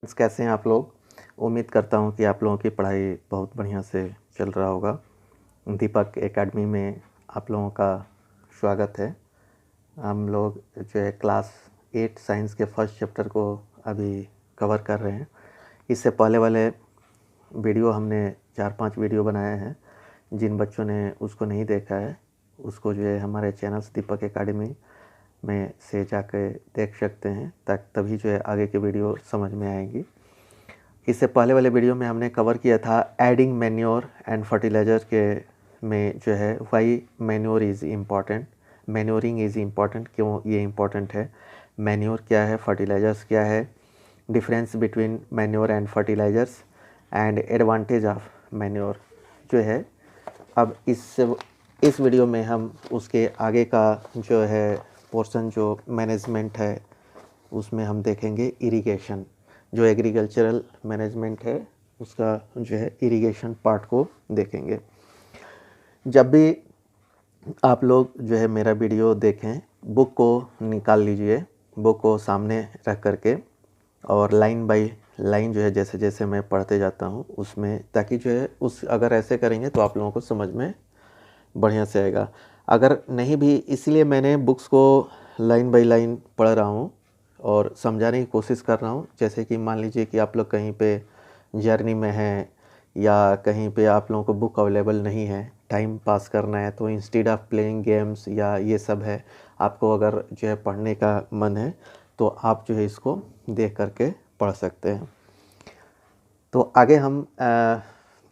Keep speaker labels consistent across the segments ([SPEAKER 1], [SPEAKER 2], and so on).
[SPEAKER 1] कैसे हैं आप लोग। उम्मीद करता हूं कि आप लोगों की पढ़ाई बहुत बढ़िया से चल रहा होगा। दीपक एकेडमी में आप लोगों का स्वागत है। हम लोग जो है क्लास 8 साइंस के फर्स्ट चैप्टर को अभी कवर कर रहे हैं। इससे पहले वाले वीडियो हमने 4-5 वीडियो बनाए हैं। जिन बच्चों ने उसको नहीं देखा है उसको जो है हमारे चैनल्स दीपक एकेडमी में से जाकर देख सकते हैं, तभी जो है आगे की वीडियो समझ में आएंगी। इससे पहले वाले वीडियो में हमने कवर किया था एडिंग मैन्योर एंड फर्टिलाइज़र के में जो है why manure is important, manuring is important, क्यों ये इम्पॉर्टेंट है, मैन्योर क्या है, फर्टिलाइज़र्स क्या है, difference between manure and fertilisers and advantage of manure जो है। अब इस वीडियो में हम उसके आगे का जो है पोर्शन जो मैनेजमेंट है उसमें हम देखेंगे इरिगेशन। जो एग्रीकल्चरल मैनेजमेंट है उसका जो है इरिगेशन पार्ट को देखेंगे। जब भी आप लोग जो है मेरा वीडियो देखें, बुक को निकाल लीजिए, बुक को सामने रख करके और लाइन बाय लाइन जो है जैसे जैसे मैं पढ़ते जाता हूँ उसमें, ताकि जो है अगर ऐसे करेंगे तो आप लोगों को समझ में बढ़िया से आएगा। अगर नहीं भी, इसलिए मैंने बुक्स को लाइन बाय लाइन पढ़ रहा हूँ और समझाने की कोशिश कर रहा हूँ। जैसे कि मान लीजिए कि आप लोग कहीं पे जर्नी में हैं या कहीं पे आप लोगों को बुक अवेलेबल नहीं है, टाइम पास करना है, तो इंस्टेड ऑफ प्लेइंग गेम्स या ये सब है, आपको अगर जो है पढ़ने का मन है तो आप जो है इसको देख करके पढ़ सकते हैं। तो आगे हम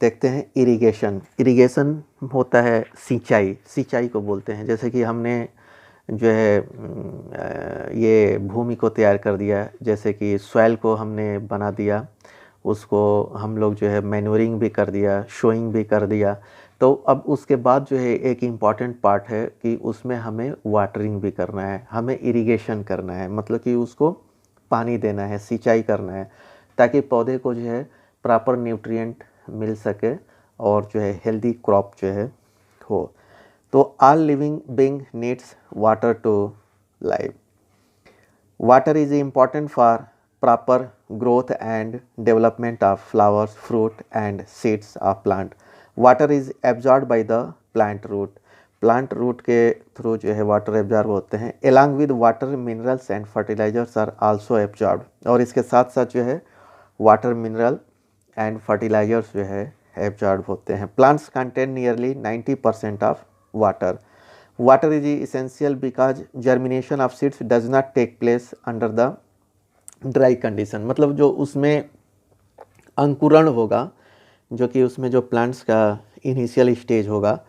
[SPEAKER 1] देखते हैं इरिगेशन। इरिगेशन होता है सिंचाई, सिंचाई को बोलते हैं। जैसे कि हमने जो है ये भूमि को तैयार कर दिया, जैसे कि सॉइल को हमने बना दिया, उसको हम लोग जो है मैन्योरिंग भी कर दिया, शोइंग भी कर दिया। तो अब उसके बाद जो है एक इम्पॉर्टेंट पार्ट है कि उसमें हमें वाटरिंग भी करना है, हमें इरिगेशन करना है, मतलब कि उसको पानी देना है, सिंचाई करना है, ताकि पौधे को जो है प्रॉपर न्यूट्रिएंट मिल सके और जो है हेल्दी क्रॉप जो है हो। तो all living being needs water to live. Water is important for proper growth and development of flowers, fruit and seeds of plant. Water is absorb by the plant root. Plant root के through जो है water absorb होते हैं। Along with water minerals and fertilisers are also absorb. और इसके साथ साथ जो है वाटर, मिनरल एंड फर्टिलाइजर्स जो है एब्जॉर्ब होते हैं। Plants contain nearly 90% of water. Water is essential because germination of seeds does not take place under the dry condition. मतलब जो उसमें अंकुरण होगा, जो कि उसमें जो प्लांट्स का इनिशियल स्टेज होगा,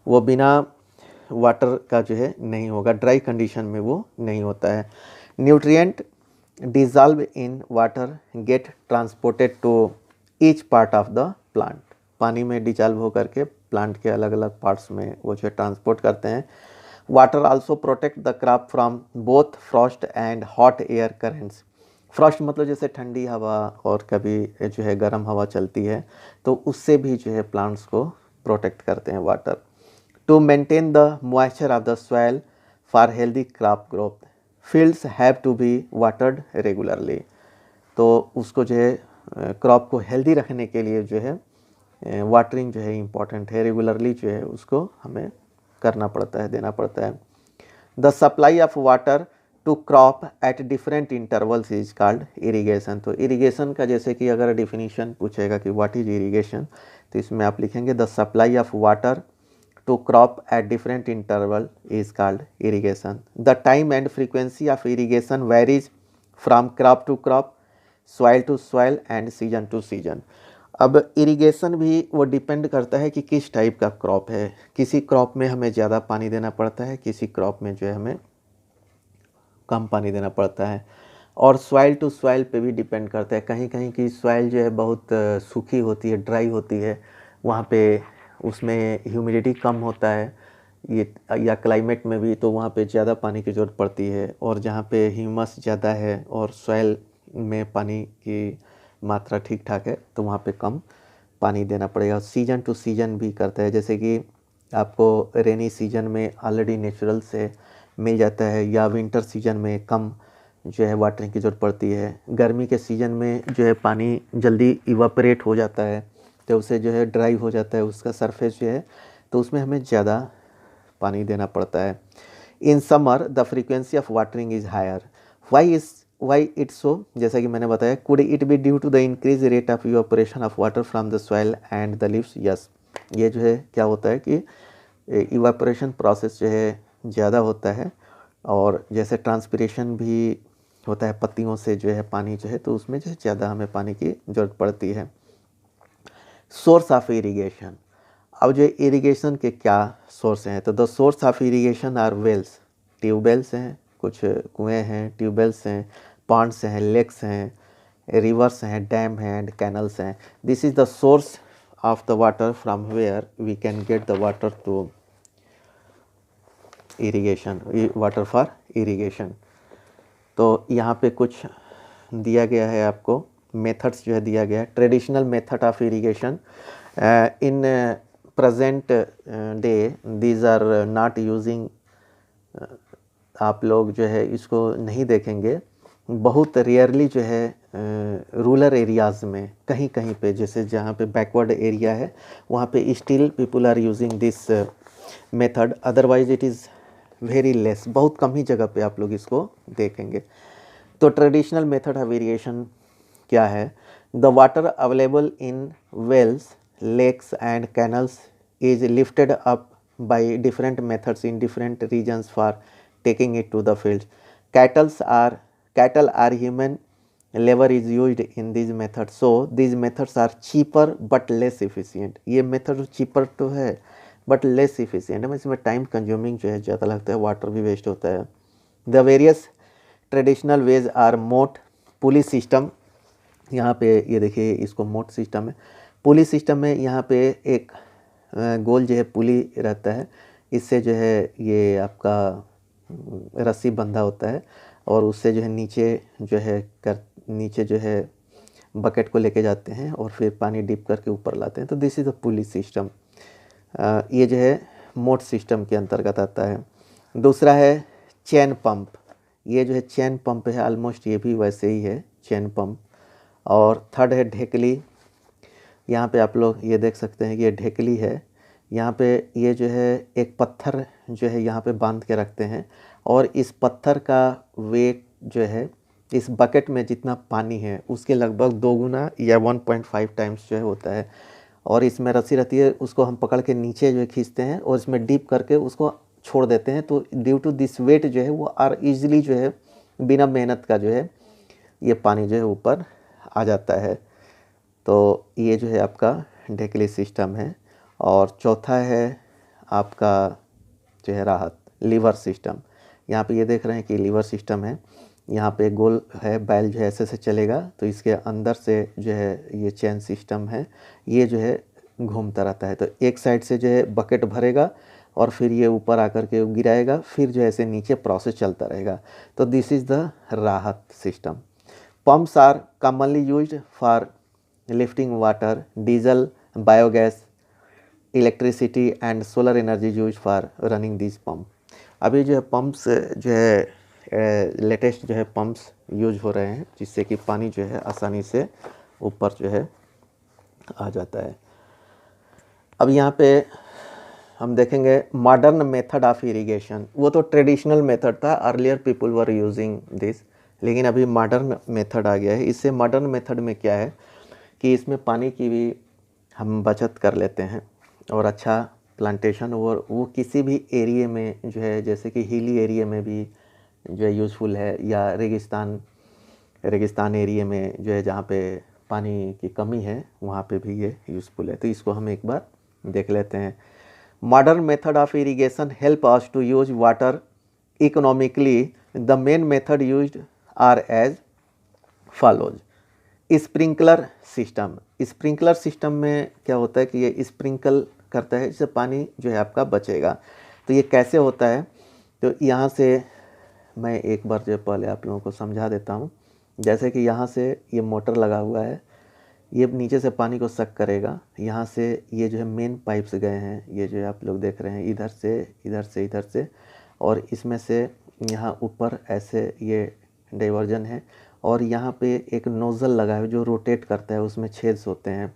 [SPEAKER 1] वो बिना वाटर का जो है नहीं होगा, ड्राई कंडीशन में वो नहीं होता है। Nutrient dissolve in water get transported to each part of the plant. पानी में डिजॉल्व होकर के प्लांट के अलग अलग पार्ट्स में वो जो है ट्रांसपोर्ट करते हैं। Water also protect the crop from both Frost and hot air currents. Frost मतलब जैसे ठंडी हवा और कभी जो है गर्म हवा चलती है, तो उससे भी जो है प्लांट्स को प्रोटेक्ट करते हैं water. To maintain the moisture of the soil for healthy crop growth, fields have to be watered regularly. तो उसको जो है क्रॉप को हेल्दी रखने के लिए जो है वाटरिंग जो है इम्पॉर्टेंट है, रेगुलरली जो है उसको हमें करना पड़ता है, देना पड़ता है। The supply of water to crop at different intervals is called irrigation. तो इरिगेशन का जैसे कि अगर डिफिनीशन पूछेगा कि व्हाट इज इरिगेशन, तो इसमें आप लिखेंगे the supply of water to crop at different interval is called irrigation. The time and frequency of irrigation varies from crop to crop, soil to soil and season to season. अब irrigation भी वो depend करता है कि किस type का crop है। किसी क्रॉप में हमें ज़्यादा पानी देना पड़ता है, किसी क्रॉप में जो है हमें कम पानी देना पड़ता है। और सॉइल टू सॉइल पे भी डिपेंड करता है। कहीं कहीं की सॉइल जो है बहुत सूखी होती है, ड्राई होती है, वहाँ पे उसमें ह्यूमिडिटी कम होता है, ये या क्लाइमेट में भी, तो वहाँ पे ज़्यादा पानी की ज़रूरत पड़ती है। और जहाँ पे ह्यूमस ज़्यादा है और सॉइल में पानी की मात्रा ठीक ठाक है, तो वहाँ पे कम पानी देना पड़ेगा। सीजन टू सीजन भी करता है, जैसे कि आपको रेनी सीजन में ऑलरेडी नेचुरल से मिल जाता है, या विंटर सीजन में कम जो है वाटरिंग की ज़रूरत पड़ती है। गर्मी के सीज़न में जो है पानी जल्दी इवापोरेट हो जाता है, तो उसे जो है ड्राई हो जाता है उसका सरफेस जो है, तो उसमें हमें ज़्यादा पानी देना पड़ता है। In summer the frequency of watering is higher. Why it's so, जैसा कि मैंने बताया, could it be due to the increase rate of evaporation of water from the soil and the leaves? Yes, ये जो है क्या होता है कि इवापोरेशन प्रोसेस जो है ज़्यादा होता है, और जैसे ट्रांसपिरेशन भी होता है पत्तियों से जो है पानी जो है, तो उसमें जो है ज़्यादा हमें पानी की ज़रूरत पड़ती है। सोर्स ऑफ इरिगेशन, अब जो इरिगेशन के क्या सोर्स हैं, तो the source of irrigation are wells, tubewells हैं, कुछ कुएँ हैं, ट्यूबवेल्स हैं, पॉन्ड्स हैं, लेक्स हैं, रिवर्स हैं, डैम हैं एंड कैनल्स हैं। This is the source of the water from where we can get the water to irrigation, water for irrigation. तो यहाँ पे कुछ दिया गया है आपको, मेथड्स जो है दिया गया है। Traditional method of irrigation in present day these are not using, आप लोग जो है इसको नहीं देखेंगे, बहुत रेयरली जो है रूरल एरियाज़ में कहीं कहीं पे, जैसे जहाँ पे बैकवर्ड एरिया है वहाँ पे still people are using this method, otherwise it is very less, बहुत कम ही जगह पे आप लोग इसको देखेंगे। तो ट्रेडिशनल मेथड ऑफ इरिगेशन क्या है? The water available in wells, lakes and canals is lifted up by different methods in different regions for taking it to the fields. Cattle are human labor is used in these methods, so these methods are cheaper but less efficient. ये method cheaper तो है but less efficient है, इसमें time consuming जो है ज़्यादा लगता है, वाटर भी वेस्ट होता है। The various traditional ways are मोट, पुली सिस्टम, यहाँ पे ये देखिए इसको मोट सिस्टम है। पुली सिस्टम में यहाँ पे एक गोल जो है पुली रहता है, इससे जो है ये आपका रस्सी बंधा होता है, और उससे जो है नीचे जो है बकेट को लेके जाते हैं और फिर पानी डिप करके ऊपर लाते हैं। तो this is a pulley system, ये जो है मोट सिस्टम के अंतर्गत आता है। दूसरा है चैन पंप, ये जो है चैन पंप है, ऑलमोस्ट ये भी वैसे ही है चैन पंप। और थर्ड है ढेकली, यहाँ पे आप लोग ये देख सकते हैं कि ये ढेकली है, यहाँ पे ये जो है एक पत्थर जो है यहाँ पे बांध के रखते हैं, और इस पत्थर का वेट जो है इस बकेट में जितना पानी है उसके लगभग 2 गुना या 1.5 टाइम्स जो है होता है। और इसमें रस्सी रहती है, उसको हम पकड़ के नीचे जो है खींचते हैं और इसमें डीप करके उसको छोड़ देते हैं, तो ड्यू टू दिस वेट जो है वो आर ईजिली जो है बिना मेहनत का जो है ये पानी जो है ऊपर आ जाता है। तो ये जो है आपका ढेकली सिस्टम है। और चौथा है आपका जो है राहत, लीवर सिस्टम। यहाँ पे ये देख रहे हैं कि लीवर सिस्टम है, यहाँ पे गोल है, बैल जो है ऐसे चलेगा, तो इसके अंदर से जो है ये चेन सिस्टम है, ये जो है घूमता रहता है। तो एक साइड से जो है बकेट भरेगा और फिर ये ऊपर आकर के गिराएगा, फिर जो है ऐसे नीचे प्रोसेस चलता रहेगा। तो दिस इज़ द राहत system. Pumps are commonly used for lifting water, diesel, biogas, electricity and solar energy used for running these pump. अभी जो है पम्प्स जो है लेटेस्ट जो है पम्प्स यूज हो रहे हैं, जिससे कि पानी जो है आसानी से ऊपर जो है आ जाता है। अब यहाँ पे हम देखेंगे मॉडर्न मेथड ऑफ इरिगेशन। वो तो ट्रेडिशनल मेथड था, earlier people were using this, लेकिन अभी मॉडर्न मेथड आ गया है। इससे मॉडर्न मेथड में क्या है कि इसमें पानी की भी हम बचत कर लेते हैं और अच्छा प्लांटेशन, और वो किसी भी एरिया में जो है, जैसे कि हिली एरिया में भी जो है यूज़फुल है, या रेगिस्तान एरिया में जो है जहाँ पे पानी की कमी है वहाँ पे भी ये यूज़फुल है। तो इसको हम एक बार देख लेते हैं। Modern method of irrigation help us to use water economically. The main method used are as follows. Sprinkler system, sprinkler system में क्या होता है कि ये स्प्रिंकल करता है, जिससे पानी जो है आपका बचेगा। तो ये कैसे होता है, तो यहाँ से मैं एक बार जो पहले आप लोगों को समझा देता हूँ। जैसे कि यहाँ से ये मोटर लगा हुआ है, ये नीचे से पानी को सक करेगा, यहाँ से ये जो है मेन पाइप्स गए हैं, ये जो है आप लोग देख रहे हैं, इधर से, और इसमें से यहाँ ऊपर ऐसे ये डाइवर्जन है, और यहाँ पे एक नोज़ल लगा है जो रोटेट करता है, उसमें छेद होते हैं,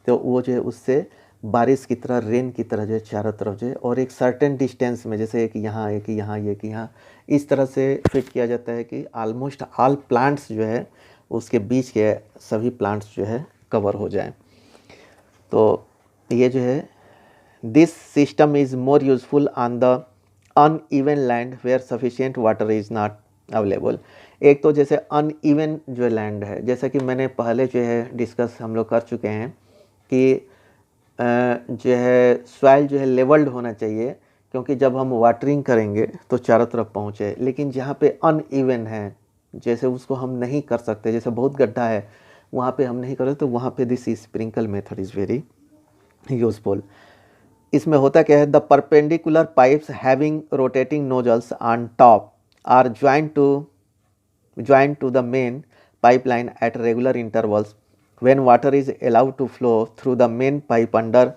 [SPEAKER 1] तो वो जो है उससे बारिश की तरह, रेन की तरह जो है चारों तरफ जो है, और एक सर्टेन डिस्टेंस में, जैसे एक यहाँ, एक यहाँ, एक यहाँ, इस तरह से फिट किया जाता है कि ऑलमोस्ट ऑल प्लांट्स जो है उसके बीच के सभी प्लांट्स जो है कवर हो जाएं। तो ये जो है, this system is more useful on the uneven land where sufficient water is not available. एक तो जैसे अनइवन जो लैंड है, जैसा कि मैंने पहले जो है डिस्कस हम लोग कर चुके हैं कि जो है सॉइल जो है लेवल्ड होना चाहिए, क्योंकि जब हम वाटरिंग करेंगे तो चारों तरफ पहुँचे, लेकिन जहाँ पे अनइवन है, जैसे उसको हम नहीं कर सकते, जैसे बहुत गड्ढा है वहाँ पे हम नहीं कर सकते, तो वहाँ पे this sprinkle method is very useful. इसमें होता क्या है, the perpendicular pipes having rotating nozzles on top are joined to the main pipeline at regular intervals. When water is allowed to flow through the main pipe under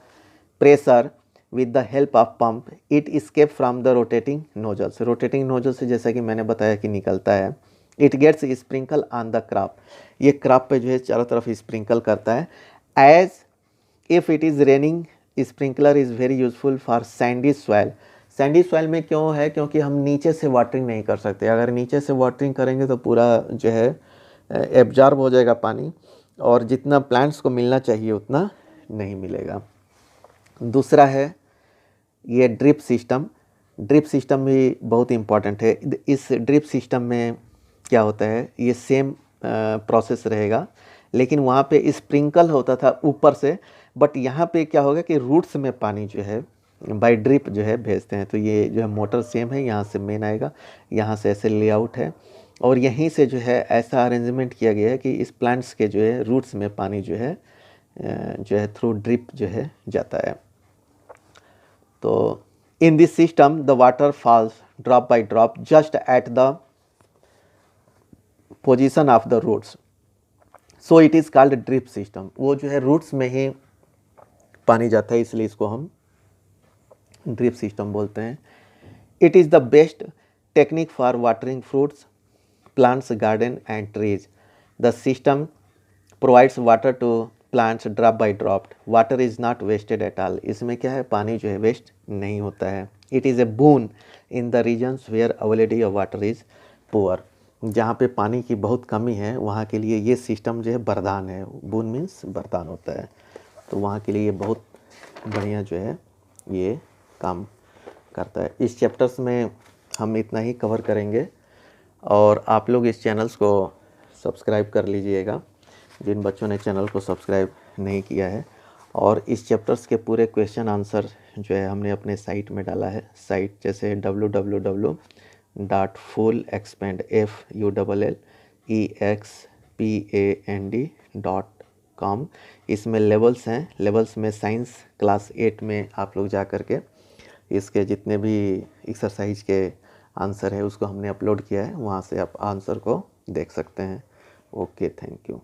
[SPEAKER 1] pressure with the help of pump, it escapes from the rotating nozzles. Rotating nozzles से जैसा कि मैंने बताया कि निकलता है, it gets sprinkle on the crop. ये crop पे जो है चारों तरफ sprinkle करता है. As if it is raining, sprinkler is very useful for sandy soil. Sandy soil में क्यों है, क्योंकि हम नीचे से वाटरिंग नहीं कर सकते। अगर नीचे से वाटरिंग करेंगे तो पूरा जो है एब्जॉर्ब हो जाएगा पानी, और जितना प्लांट्स को मिलना चाहिए उतना नहीं मिलेगा। दूसरा है ये ड्रिप सिस्टम। ड्रिप सिस्टम भी बहुत इम्पॉर्टेंट है। इस ड्रिप सिस्टम में क्या होता है, ये सेम प्रोसेस रहेगा, लेकिन वहाँ पे स्प्रिंकल होता था ऊपर से, बट यहाँ पे क्या होगा कि रूट्स में पानी जो है बाय ड्रिप जो है भेजते हैं। तो ये जो है मोटर सेम है, यहाँ से मेन आएगा, यहाँ से ऐसे लेआउट है, और यहीं से जो है ऐसा अरेंजमेंट किया गया है कि इस प्लांट्स के जो है रूट्स में पानी जो है थ्रू ड्रिप जो है जाता है। तो in this system the water falls drop by drop just at the position of the roots, so it is called drip system. वो जो है रूट्स में ही पानी जाता है, इसलिए इसको हम ड्रिप सिस्टम बोलते हैं। It is the best technique for watering fruits, plants, garden and trees. The system provides water to plants drop by drop. Water is not wasted at all. इसमें क्या है, पानी जो है वेस्ट नहीं होता है। It is a boon in the regions where availability of water is poor. जहाँ पे पानी की बहुत कमी है वहाँ के लिए ये सिस्टम जो है वरदान है। बून मीन्स वरदान होता है, तो वहाँ के लिए ये बहुत बढ़िया जो है ये काम करता है। इस चैप्टर्स में हम इतना ही कवर करेंगे, और आप लोग इस चैनल्स को सब्सक्राइब कर लीजिएगा जिन बच्चों ने चैनल को सब्सक्राइब नहीं किया है। और इस चैप्टर्स के पूरे क्वेश्चन आंसर जो है हमने अपने साइट में डाला है। साइट जैसे www.fullexpand.com। इसमें लेवल्स हैं। लेवल्स में साइंस क्लास 8 में आप लोग जा कर के इसके जितने भी एक्सरसाइज के आंसर है उसको हमने अपलोड किया है, वहाँ से आप आंसर को देख सकते हैं। Okay, thank you.